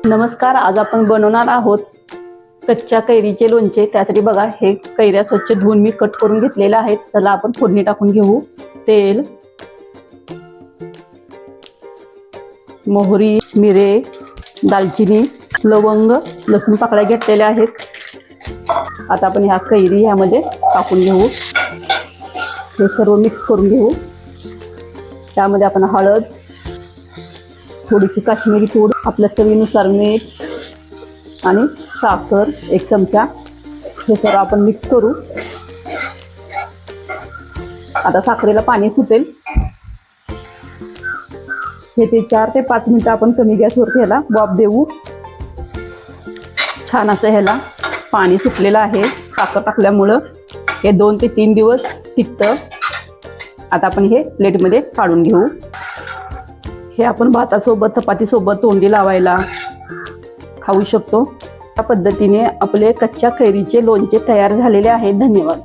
नमस्कार, आज आपण बनवणार आहोत कच्च्या कैरीचे लोणचे। त्यासाठी बघा, हे कैऱ्या स्वच्छ धुवून मी कट करून घेतलेल्या आहेत। चला आपण फोडणी टाकून घेऊ। तेल, मोहरी, मिरे, दालचिनी, लवंग, लसूण पाकळ्या घेतलेल्या आहेत। आता आपण ह्या कैरी ह्यामध्ये टाकून घेऊ। हे सर्व मिक्स करून घेऊ। त्यामध्ये आपण हळद, थोडीशी काश्मीरी पूड, आपल्या चवीनुसार मीठ आणि साखर 1 चमचा, हे सर्व आपण मिक्स करू। आता साखरेला पाणी सुटेल। हे ते 4 ते 5 मिनिटं आपण कमी गॅसवर ह्याला वाफ देऊ। छान असं ह्याला पाणी सुटलेलं आहे साखर टाकल्यामुळं। हे 2 ते 3 दिवस टिकतं। आता आपण हे प्लेटमध्ये काढून घेऊ। हे आपण भातासोबत, चपातीसोबत तोंडी लावायला खाऊ शकतो। या पद्धतीने आपले कच्च्या कैरीचे लोणचे तयार झालेले आहेत। धन्यवाद।